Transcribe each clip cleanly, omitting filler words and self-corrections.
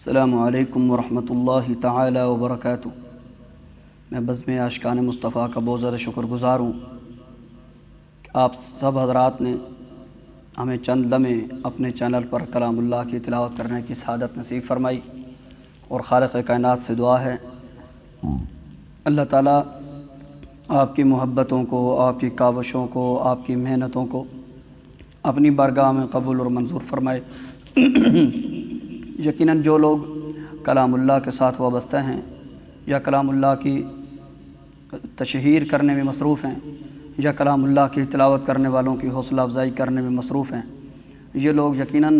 अस्सलामु अलैकुम वरहमतुल्लाहि ताला वबरकातुहू। मैं बज़्म आशिकान मुस्तफ़ा का बहुत ज़्यादा शुक्रगुज़ार हूँ कि आप सब हज़रात ने हमें चंद लम्हे अपने चैनल पर कलामुल्लाह की तिलावत करने की सआदत नसीब फ़रमाई। और खालिक़ कायनात से दुआ है अल्लाह ताला आपकी मोहब्बतों को, आपकी काविशों को, आपकी मेहनतों को अपनी बारगाह में कबूल और मंजूर फ़रमाए। यकीनन जो लोग कलामुल्लाह के साथ वाबस्ता हैं या कलामुल्लाह की तशहीर करने में मसरूफ़ हैं या कलामुल्लाह की तिलावत करने वालों की हौसला अफ़ज़ाई करने में मसरूफ़ हैं, ये लोग यकीनन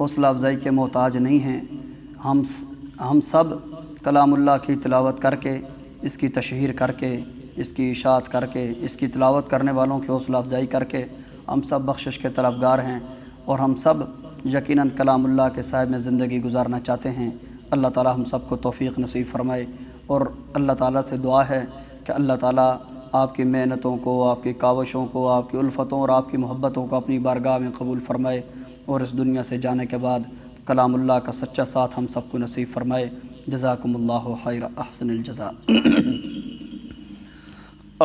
हौसला अफ़ज़ाई के मोहताज नहीं हैं। हम सब कलामुल्लाह की तिलावत करके, इसकी तशहीर करके, इसकी इशाअत करके, इसकी तिलावत करने वालों की हौसला अफ़ज़ाई करके हम सब बख्शिश के तलबगार हैं और हम सब यकीनन कलामुल्लाह के साहिब में ज़िंदगी गुजारना चाहते हैं। अल्लाह ताला हम सब को तौफ़ीक़ नसीब फ़रमाए। और अल्लाह ताला से दुआ है कि अल्लाह ताला आपकी मेहनतों को, आपकी काविशों को, आपकी उल्फ़तों और आपकी मोहब्बतों को अपनी बारगाह में कबूल फ़रमाए और इस दुनिया से जाने के बाद कलामुल्लाह का सच्चा साथ हम सबको नसीब फ़रमाए। जज़ाकुमुल्लाहु खैर अहसनिल जज़ा।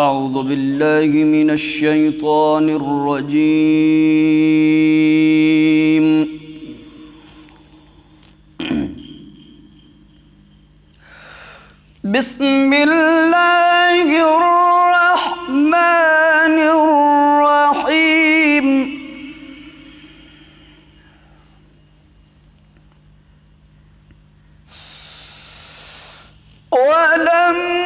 अऊज़ु बिल्लाहि मिनश शैतानिर रजीम। बिस्मिल्लाहिर रहमानिर रहीम। वलम्मा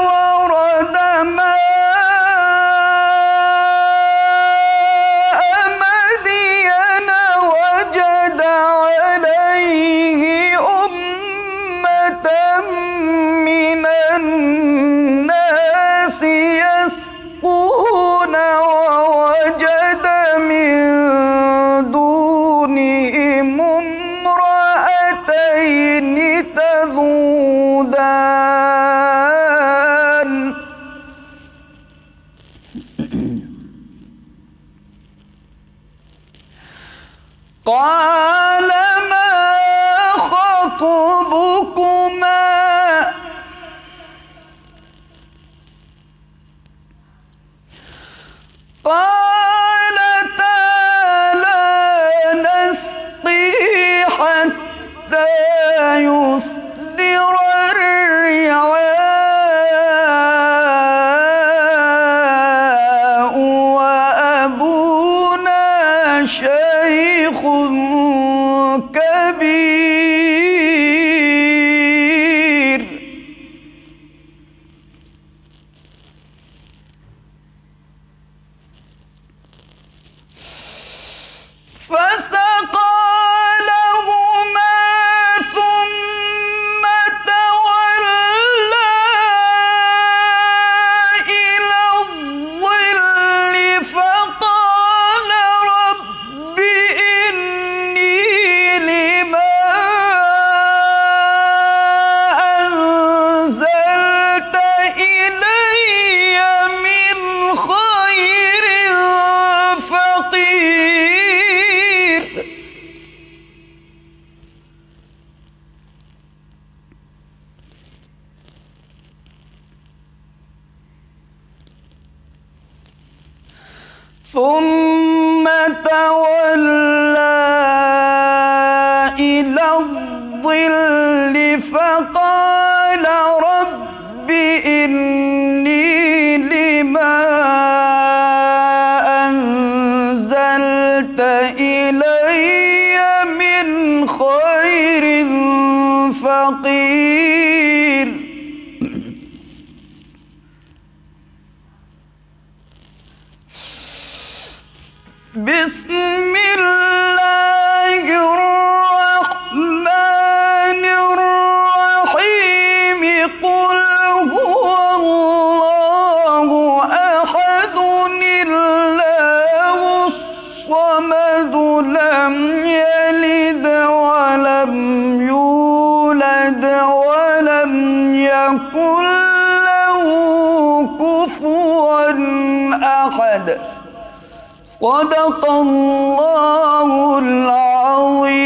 वरद माअ मदयन वजद अलैहि उम्मतम मिनन नासि यस्क़ून ववजद मिन दूनिहिम इम्रअतैनि तज़ूदान। क़ाल मा ख़त्बुकुमा क़ालता ला नस्क़ी हत्ता युस्दिर الرعاء وأبونا شيخ كبير فسقى لهما ثم تولى إلى الظل فقال رب إني لما أنزلت إلي من خير فقير ثم تولى إلى الظل فقال رب إني لما أنزلت إلي من خير فقير بسم الله الرحمن الرحيم قل هو الله أحد الله الصمد لم يلد ولم يولد ولم يكن له كفوا أحد صدق الله العظيم।